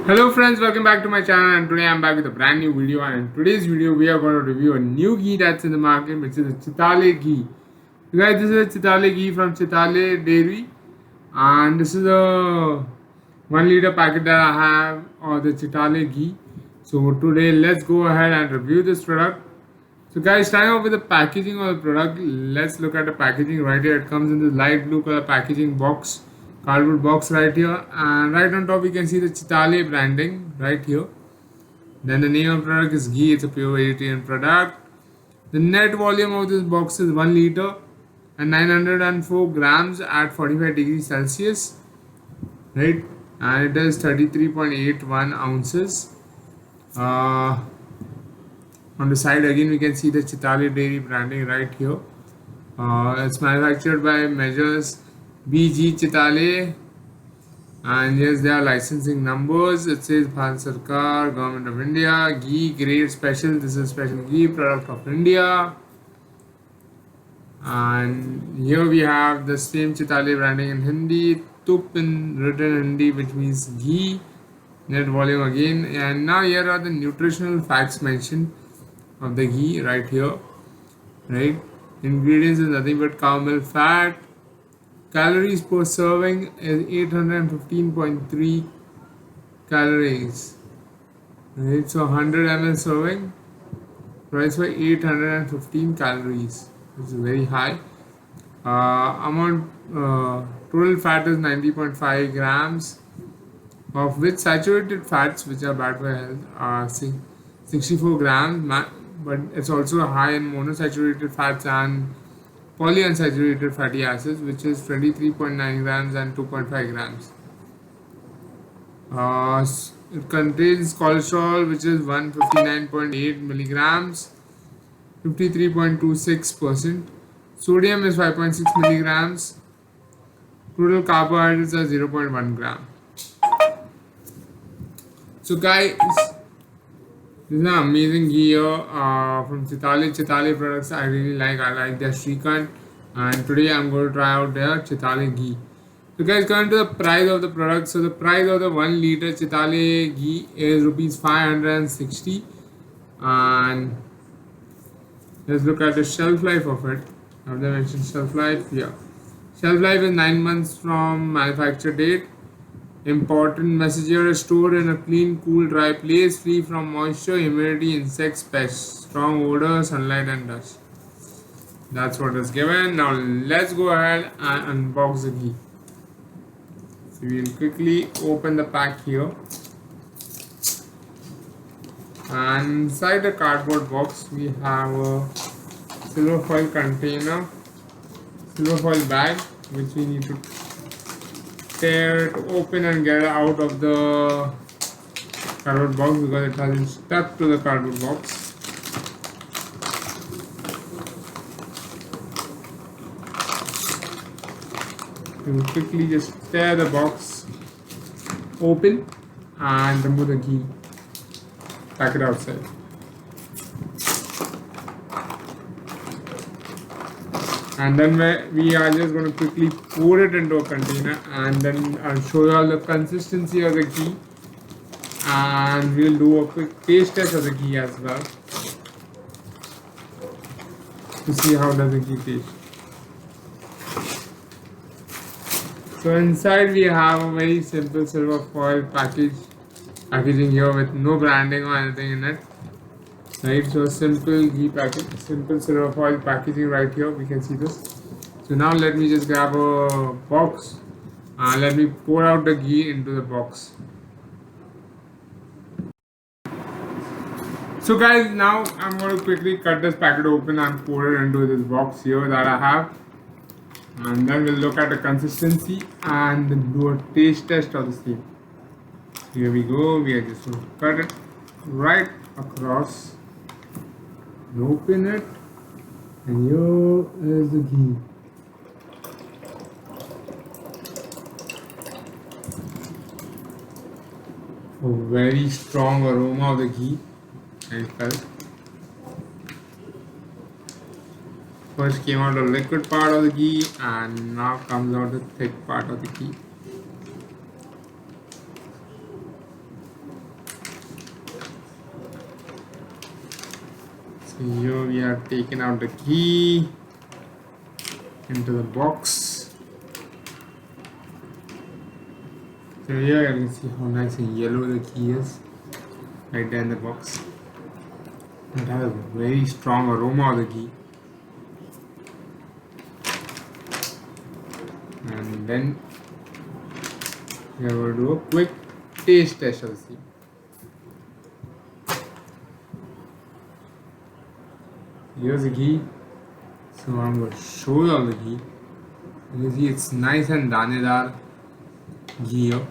Hello friends, welcome back to my channel, and today I'm back with a brand new video. And in today's video we are going to review a new ghee that's in the market, which is a Chitale ghee. So guys, this is a Chitale ghee from Chitale Dairy, and this is a 1 liter packet that I have of the Chitale ghee. So today let's go ahead and review this product. So guys, starting off with the packaging of the product, let's look at the packaging right here. It comes in this light blue color packaging box, cardboard box right here, and right on top you can see the Chitale branding right here. Then the name of the product is ghee. It's a pure vegetarian product. The net volume of this box is 1 liter and 904 grams at 45 degrees Celsius, right? And it is 33.81 ounces. On the side again we can see the Chitale Dairy branding right here. It's manufactured by Measures BG Chitale, and yes, there are licensing numbers. It says Bharat Sarkar, Government of India, ghee grade special. This is special ghee product of India. And here we have the same Chitale branding in Hindi, Tup in written Hindi, which means ghee. Net volume again, and now here are the nutritional facts mentioned of the ghee right here, right? Ingredients is nothing but cow milk fat. Calories per serving is 815.3 calories, right? So 100 ml serving, price for 815 calories, which is very high. Total fat is 90.5 grams, of which saturated fats, which are bad for health, are 64 grams, but it's also high in monosaturated fats and polyunsaturated fatty acids, which is 23.9 grams and 2.5 grams. It contains cholesterol, which is 159.8 milligrams, 53.26%. Sodium is 5.6 milligrams. Total carbohydrates are 0.1 gram. So guys, this is an amazing ghee here from Chitale products. I really like. I like their Shrikant, and today I'm going to try out their Chitale ghee. So guys, coming to the price of the product. So the price of the 1 liter Chitale ghee is rupees 560, and let's look at the shelf life of it. Have they mentioned shelf life? Yeah, shelf life is 9 months from manufacture date. Important message here is stored in a clean, cool, dry place, free from moisture, humidity, insects, pests, strong odor, sunlight, and dust. That's what is given. Now let's go ahead and unbox the ghee. So we'll quickly open the pack here. And inside the cardboard box, we have a silver foil container, silver foil bag, which we need to tear it open and get it out of the cardboard box because it hasn't stuck to the cardboard box. We will quickly just tear the box open and remove the ghee. Pack it outside. And then we are just going to quickly pour it into a container, and then I'll show you all the consistency of the ghee, and we'll do a quick taste test of the ghee as well to see how does the ghee taste. So inside we have a very simple silver foil packaging here with no branding or anything in it. Right, so simple ghee packet, simple silver foil packaging right here. We can see this. So now let me just grab a box and let me pour out the ghee into the box. So guys, now I'm going to quickly cut this packet open and pour it into this box here that I have, and then we'll look at the consistency and do a taste test of the same. Here we go. We are just going to cut it right across. Open it, and here is the ghee. A very strong aroma of the ghee. I felt. First came out the liquid part of the ghee, and now comes out the thick part of the ghee. So here we are taking out the ghee into the box. So here you can see how nice and yellow the ghee is right there in the box. It has a very strong aroma of the ghee. And then we are going to do a quick taste test of the ghee. Here's the ghee. So I'm going to show you all the ghee. You can see it's nice and danedar ghee here.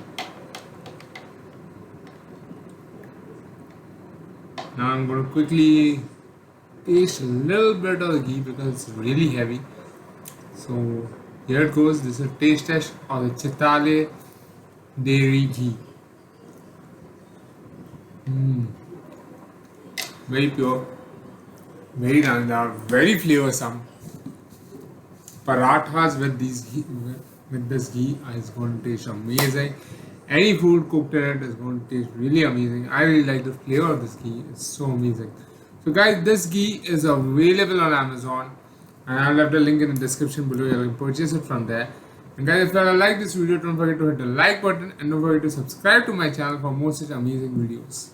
Now I'm going to quickly taste a little bit of the ghee because it's really heavy. So here it goes. This is a taste test of the Chitale Dairy Ghee. Very pure, very danedar, very flavoursome. Parathas with this ghee is going to taste amazing. Any food cooked in it is going to taste really amazing. I really like the flavor of this ghee. It's so amazing. So guys, this ghee is available on Amazon, and I'll have the link in the description below. You can purchase it from there. And guys, if you like this video, don't forget to hit the like button and don't forget to subscribe to my channel for more such amazing videos.